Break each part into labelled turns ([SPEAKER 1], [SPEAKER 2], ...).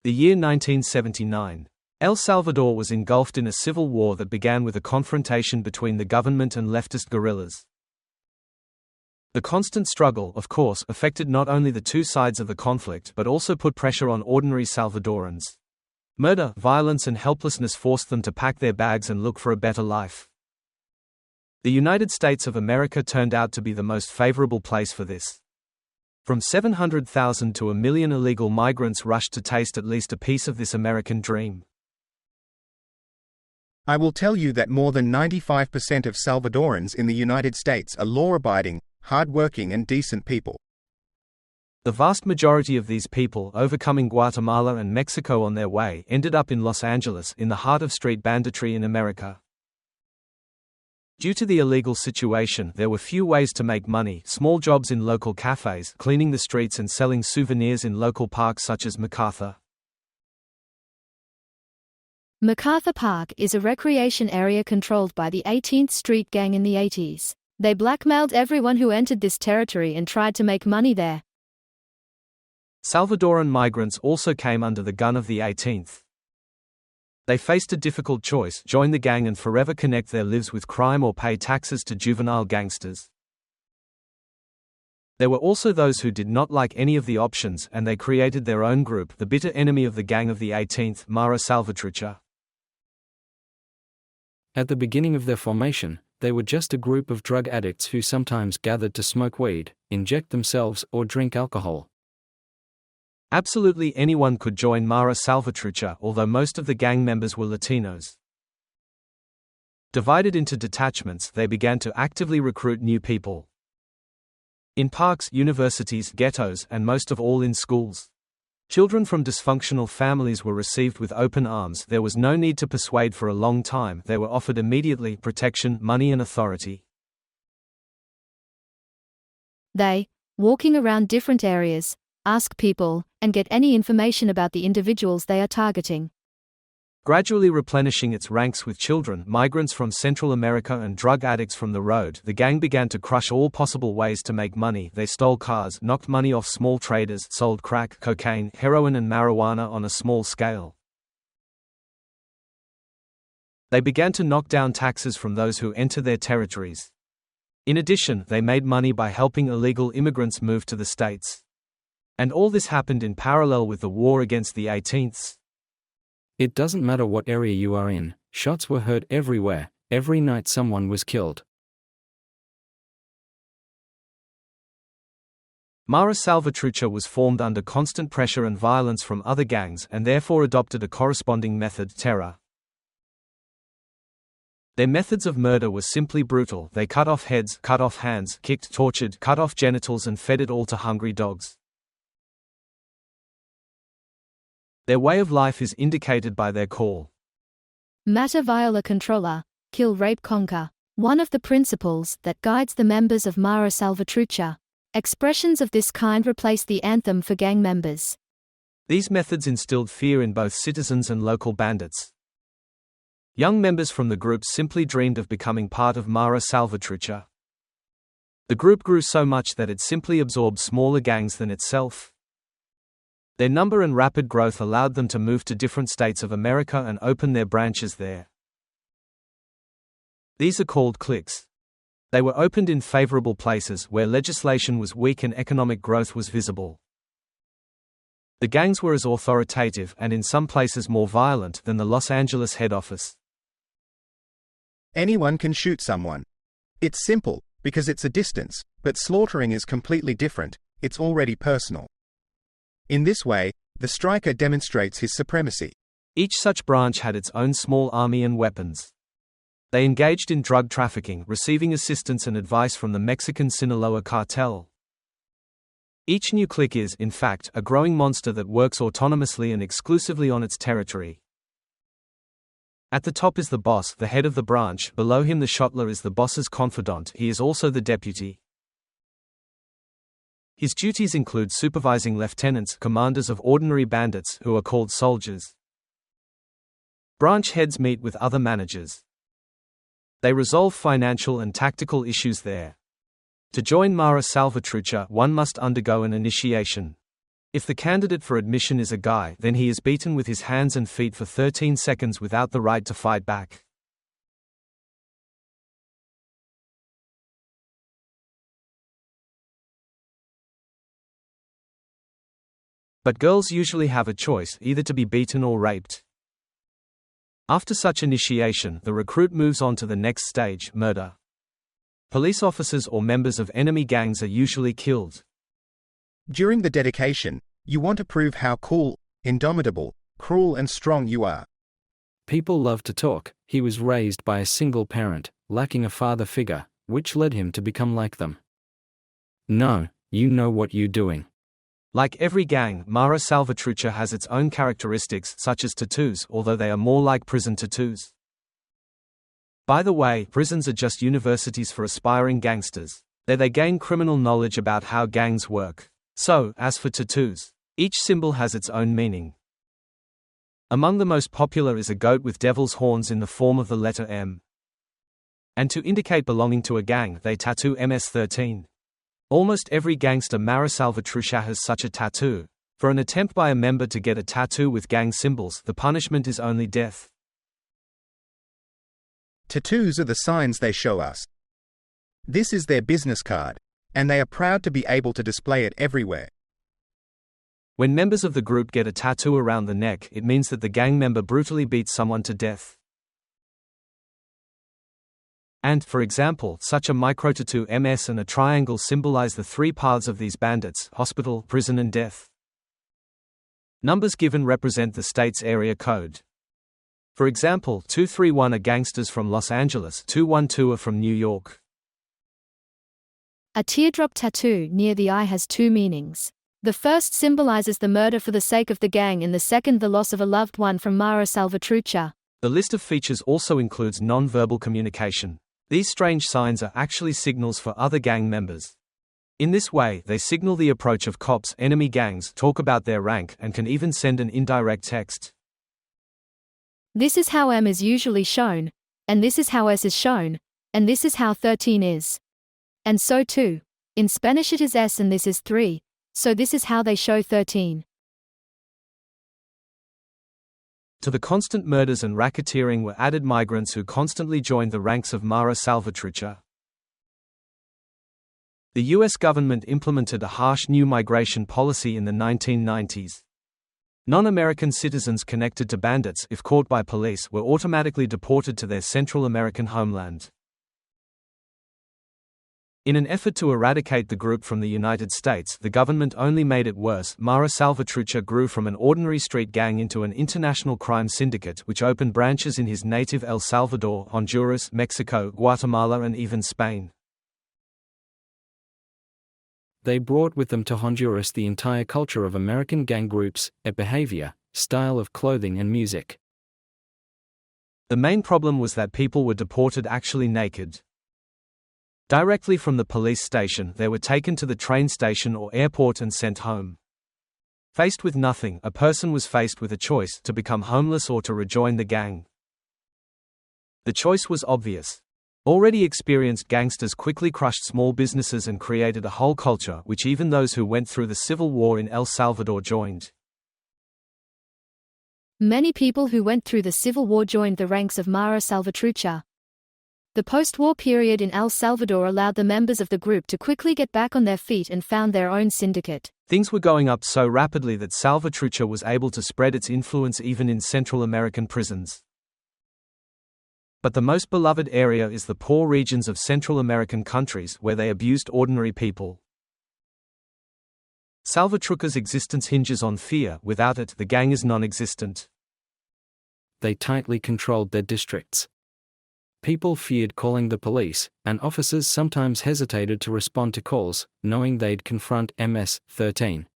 [SPEAKER 1] The year 1979. El Salvador was engulfed in a civil war that began with a confrontation between the government and leftist guerrillas. The constant struggle, of course, affected not only the two sides of the conflict but also put pressure on ordinary Salvadorans. Murder, violence and helplessness forced them to pack their bags and look for a better life. The United States of America turned out to be the most favorable place for this. From 700,000 to 1 million illegal migrants rushed to taste at least a piece of this American dream.
[SPEAKER 2] I will tell you that more than 95% of Salvadorans in the United States are law-abiding, hard-working and decent people.
[SPEAKER 1] The vast majority of these people, overcoming Guatemala and Mexico on their way, ended up in Los Angeles, in the heart of street banditry in America. Due to the illegal situation, there were few ways to make money: small jobs in local cafes, cleaning the streets and selling souvenirs in local parks such as MacArthur.
[SPEAKER 3] MacArthur Park is a recreation area controlled by the 18th Street Gang in the 80s. They blackmailed everyone who entered this territory and tried to make money there.
[SPEAKER 1] Salvadoran migrants also came under the gun of the 18th. They faced a difficult choice: join the gang and forever connect their lives with crime, or pay taxes to juvenile gangsters. There were also those who did not like any of the options, and they created their own group, the bitter enemy of the gang of the 18th, Mara Salvatrucha.
[SPEAKER 4] At the beginning of their formation, they were just a group of drug addicts who sometimes gathered to smoke weed, inject themselves, or drink alcohol.
[SPEAKER 1] Absolutely anyone could join Mara Salvatrucha, although most of the gang members were Latinos. Divided into detachments, they began to actively recruit new people. In parks, universities, ghettos, and most of all in schools. Children from dysfunctional families were received with open arms. There was no need to persuade for a long time. They were offered immediately protection, money and authority.
[SPEAKER 3] They, walking around different areas, ask people, and get any information about the individuals they are targeting.
[SPEAKER 1] Gradually replenishing its ranks with children, migrants from Central America and drug addicts from the road, the gang began to crush all possible ways to make money. They stole cars, knocked money off small traders, sold crack, cocaine, heroin and marijuana on a small scale. They began to knock down taxes from those who enter their territories. In addition, they made money by helping illegal immigrants move to the States. And all this happened in parallel with the war against the 18ths.
[SPEAKER 4] It doesn't matter what area you are in, shots were heard everywhere. Every night someone was killed.
[SPEAKER 1] Mara Salvatrucha was formed under constant pressure and violence from other gangs, and therefore adopted a corresponding method: terror. Their methods of murder were simply brutal. They cut off heads, cut off hands, kicked, tortured, cut off genitals and fed it all to hungry dogs. Their way of life is indicated by their call:
[SPEAKER 3] Mata viola controla, kill, rape, conquer. One of the principles that guides the members of Mara Salvatrucha. Expressions of this kind replace the anthem for gang members.
[SPEAKER 1] These methods instilled fear in both citizens and local bandits. Young members from the group simply dreamed of becoming part of Mara Salvatrucha. The group grew so much that it simply absorbed smaller gangs than itself. Their number and rapid growth allowed them to move to different states of America and open their branches there. These are called cliques. They were opened in favorable places where legislation was weak and economic growth was visible. The gangs were as authoritative, and in some places more violent, than the Los Angeles head office.
[SPEAKER 2] Anyone can shoot someone. It's simple, because it's a distance, but slaughtering is completely different. It's already personal. In this way, the striker demonstrates his supremacy.
[SPEAKER 1] Each such branch had its own small army and weapons. They engaged in drug trafficking, receiving assistance and advice from the Mexican Sinaloa cartel. Each new clique is, in fact, a growing monster that works autonomously and exclusively on its territory. At the top is the boss, the head of the branch. Below him the shotler is the boss's confidant. He is also the deputy. His duties include supervising lieutenants, commanders of ordinary bandits, who are called soldiers. Branch heads meet with other managers. They resolve financial and tactical issues there. To join Mara Salvatrucha, one must undergo an initiation. If the candidate for admission is a guy, then he is beaten with his hands and feet for 13 seconds without the right to fight back. But girls usually have a choice, either to be beaten or raped. After such initiation, the recruit moves on to the next stage, murder. Police officers or members of enemy gangs are usually killed.
[SPEAKER 2] During the dedication, you want to prove how cool, indomitable, cruel and strong you are.
[SPEAKER 4] People love to talk. He was raised by a single parent, lacking a father figure, which led him to become like them. No, you know what you're doing.
[SPEAKER 1] Like every gang, Mara Salvatrucha has its own characteristics, such as tattoos, although they are more like prison tattoos. By the way, prisons are just universities for aspiring gangsters. There they gain criminal knowledge about how gangs work. So, as for tattoos, each symbol has its own meaning. Among the most popular is a goat with devil's horns in the form of the letter M. And to indicate belonging to a gang, they tattoo MS-13. Almost every gangster Mara Salvatrucha has such a tattoo. For an attempt by a member to get a tattoo with gang symbols, the punishment is only death.
[SPEAKER 2] Tattoos are the signs they show us. This is their business card, and they are proud to be able to display it everywhere.
[SPEAKER 1] When members of the group get a tattoo around the neck, it means that the gang member brutally beats someone to death. And, for example, such a micro-tattoo MS and a triangle symbolize the three paths of these bandits: hospital, prison and death. Numbers given represent the state's area code. For example, 231 are gangsters from Los Angeles, 212 are from New York.
[SPEAKER 3] A teardrop tattoo near the eye has two meanings. The first symbolizes the murder for the sake of the gang and the second the loss of a loved one from Mara Salvatrucha.
[SPEAKER 1] The list of features also includes non-verbal communication. These strange signs are actually signals for other gang members. In this way, they signal the approach of cops, enemy gangs, talk about their rank, and can even send an indirect text.
[SPEAKER 3] This is how M is usually shown, and this is how S is shown, and this is how 13 is. And so too. In Spanish it is S and this is 3, so this is how they show 13.
[SPEAKER 1] To the constant murders and racketeering were added migrants who constantly joined the ranks of Mara Salvatrucha. The US government implemented a harsh new migration policy in the 1990s. Non-American citizens connected to bandits, if caught by police, were automatically deported to their Central American homeland. In an effort to eradicate the group from the United States, the government only made it worse. Mara Salvatrucha grew from an ordinary street gang into an international crime syndicate which opened branches in his native El Salvador, Honduras, Mexico, Guatemala and even Spain.
[SPEAKER 4] They brought with them to Honduras the entire culture of American gang groups, a behavior, style of clothing and music.
[SPEAKER 1] The main problem was that people were deported actually naked. Directly from the police station, they were taken to the train station or airport and sent home. Faced with nothing, a person was faced with a choice: to become homeless or to rejoin the gang. The choice was obvious. Already experienced gangsters quickly crushed small businesses and created a whole culture which even those who went through the civil war in El Salvador joined.
[SPEAKER 3] Many people who went through the civil war joined the ranks of Mara Salvatrucha. The post-war period in El Salvador allowed the members of the group to quickly get back on their feet and found their own syndicate.
[SPEAKER 1] Things were going up so rapidly that Salvatrucha was able to spread its influence even in Central American prisons. But the most beloved area is the poor regions of Central American countries where they abused ordinary people. Salvatrucha's existence hinges on fear. Without it, the gang is non-existent.
[SPEAKER 4] They tightly controlled their districts. People feared calling the police, and officers sometimes hesitated to respond to calls, knowing they'd confront MS-13.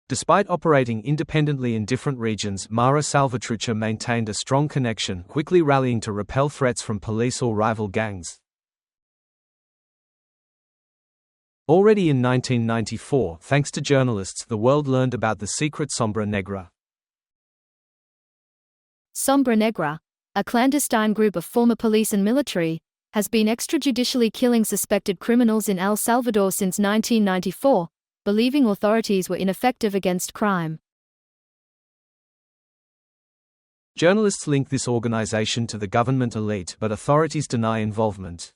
[SPEAKER 1] Despite operating independently in different regions, Mara Salvatrucha maintained a strong connection, quickly rallying to repel threats from police or rival gangs. Already in 1994, thanks to journalists, the world learned about the secret Sombra Negra.
[SPEAKER 3] Sombra Negra, a clandestine group of former police and military, has been extrajudicially killing suspected criminals in El Salvador since 1994, believing authorities were ineffective against crime.
[SPEAKER 1] Journalists link this organization to the government elite, but authorities deny involvement.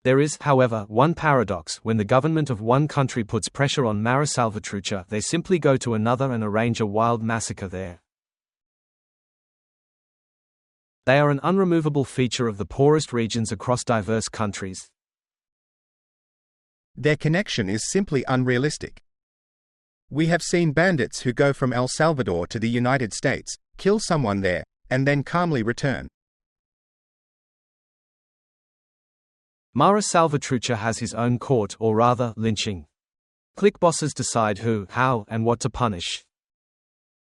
[SPEAKER 1] There is, however, one paradox: when the government of one country puts pressure on Mara Salvatrucha, they simply go to another and arrange a wild massacre there. They are an unremovable feature of the poorest regions across diverse countries.
[SPEAKER 2] Their connection is simply unrealistic. We have seen bandits who go from El Salvador to the United States, kill someone there, and then calmly return.
[SPEAKER 1] Mara Salvatrucha has his own court, or rather, lynching. Clique bosses decide who, how, and what to punish.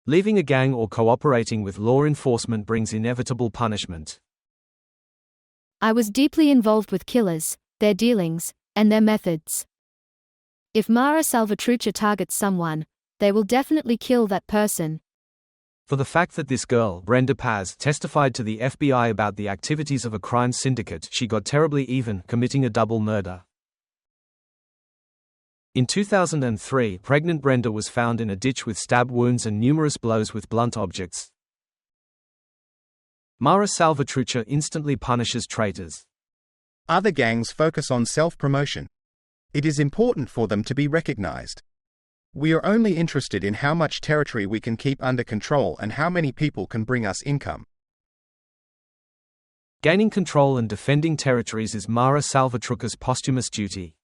[SPEAKER 1] Leaving a gang or cooperating with law enforcement brings inevitable punishment.
[SPEAKER 3] I was deeply involved with killers, their dealings, and their methods. If Mara Salvatrucha targets someone, they will definitely kill that person.
[SPEAKER 1] For the fact that this girl, Brenda Paz, testified to the FBI about the activities of a crime syndicate, she got terribly even, committing a double murder. In 2003, pregnant Brenda was found in a ditch with stab wounds and numerous blows with blunt objects. Mara Salvatrucha instantly punishes traitors.
[SPEAKER 2] Other gangs focus on self-promotion. It is important for them to be recognized. We are only interested in how much territory we can keep under control and how many people can bring us income.
[SPEAKER 1] Gaining control and defending territories is Mara Salvatrucha's posthumous duty.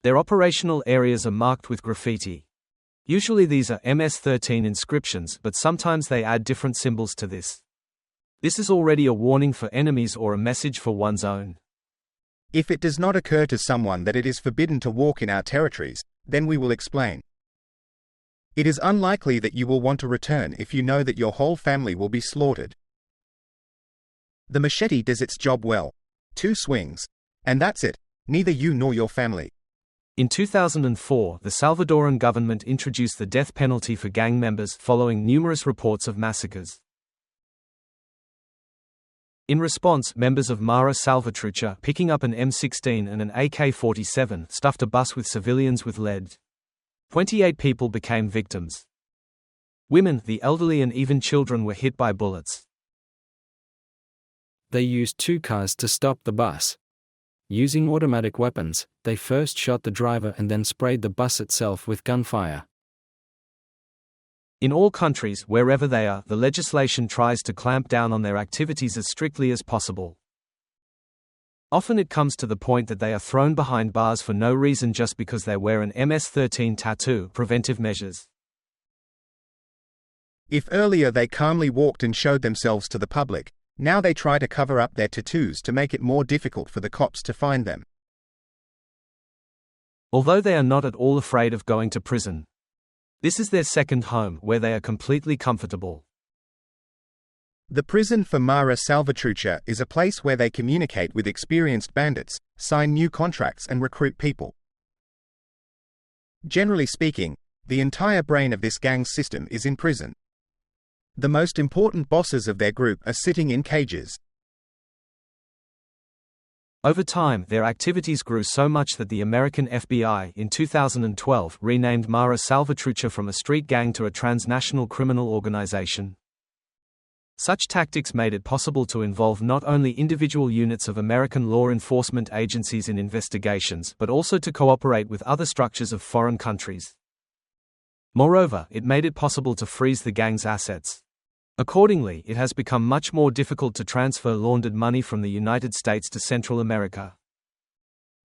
[SPEAKER 1] Their operational areas are marked with graffiti. Usually these are MS-13 inscriptions, but sometimes they add different symbols to this. This is already a warning for enemies or a message for one's own.
[SPEAKER 2] If it does not occur to someone that it is forbidden to walk in our territories, then we will explain. It is unlikely that you will want to return if you know that your whole family will be slaughtered. The machete does its job well. 2 swings. And that's it, neither you nor your family.
[SPEAKER 1] In 2004, the Salvadoran government introduced the death penalty for gang members following numerous reports of massacres. In response, members of Mara Salvatrucha, picking up an M16 and an AK-47, stuffed a bus with civilians with lead. 28 people became victims. Women, the elderly and even children were hit by bullets.
[SPEAKER 4] They used 2 cars to stop the bus. Using automatic weapons, they first shot the driver and then sprayed the bus itself with gunfire.
[SPEAKER 1] In all countries, wherever they are, the legislation tries to clamp down on their activities as strictly as possible. Often it comes to the point that they are thrown behind bars for no reason just because they wear an MS-13 tattoo. Preventive measures.
[SPEAKER 2] If earlier they calmly walked and showed themselves to the public, now they try to cover up their tattoos to make it more difficult for the cops to find them.
[SPEAKER 1] Although they are not at all afraid of going to prison, this is their second home, where they are completely comfortable.
[SPEAKER 2] The prison for Mara Salvatrucha is a place where they communicate with experienced bandits, sign new contracts and recruit people. Generally speaking, the entire brain of this gang system is in prison. The most important bosses of their group are sitting in cages.
[SPEAKER 1] Over time, their activities grew so much that the American FBI, in 2012, renamed Mara Salvatrucha from a street gang to a transnational criminal organization. Such tactics made it possible to involve not only individual units of American law enforcement agencies in investigations, but also to cooperate with other structures of foreign countries. Moreover, it made it possible to freeze the gang's assets. Accordingly, it has become much more difficult to transfer laundered money from the United States to Central America.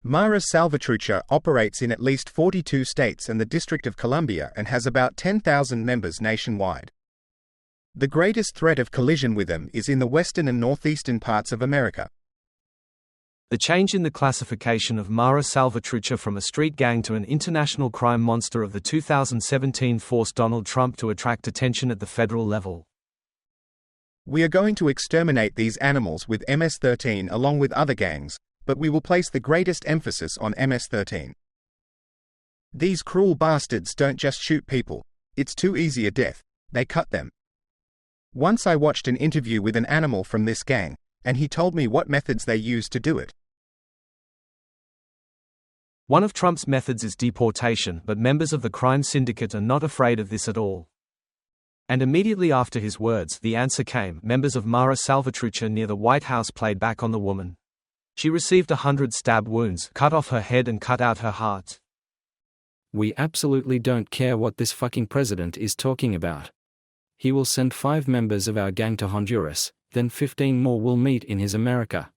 [SPEAKER 2] Mara Salvatrucha operates in at least 42 states and the District of Columbia and has about 10,000 members nationwide. The greatest threat of collision with them is in the western and northeastern parts of America.
[SPEAKER 1] The change in the classification of Mara Salvatrucha from a street gang to an international crime monster of the 2017 forced Donald Trump to attract attention at the federal level.
[SPEAKER 2] We are going to exterminate these animals with MS-13 along with other gangs, but we will place the greatest emphasis on MS-13. These cruel bastards don't just shoot people, it's too easy a death, they cut them. Once I watched an interview with an animal from this gang, and he told me what methods they use to do it.
[SPEAKER 1] One of Trump's methods is deportation, but members of the crime syndicate are not afraid of this at all. And immediately after his words, the answer came. Members of Mara Salvatrucha near the White House played back on the woman. She received 100 stab wounds, cut off her head and cut out her heart.
[SPEAKER 4] We absolutely don't care what this fucking president is talking about. He will send 5 members of our gang to Honduras, then 15 more will meet in his America.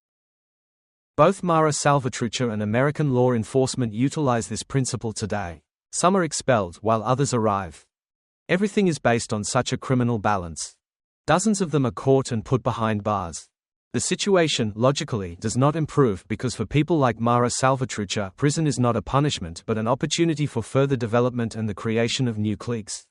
[SPEAKER 1] Both Mara Salvatrucha and American law enforcement utilize this principle today. Some are expelled while others arrive. Everything is based on such a criminal balance. Dozens of them are caught and put behind bars. The situation, logically, does not improve because for people like Mara Salvatrucha, prison is not a punishment but an opportunity for further development and the creation of new cliques.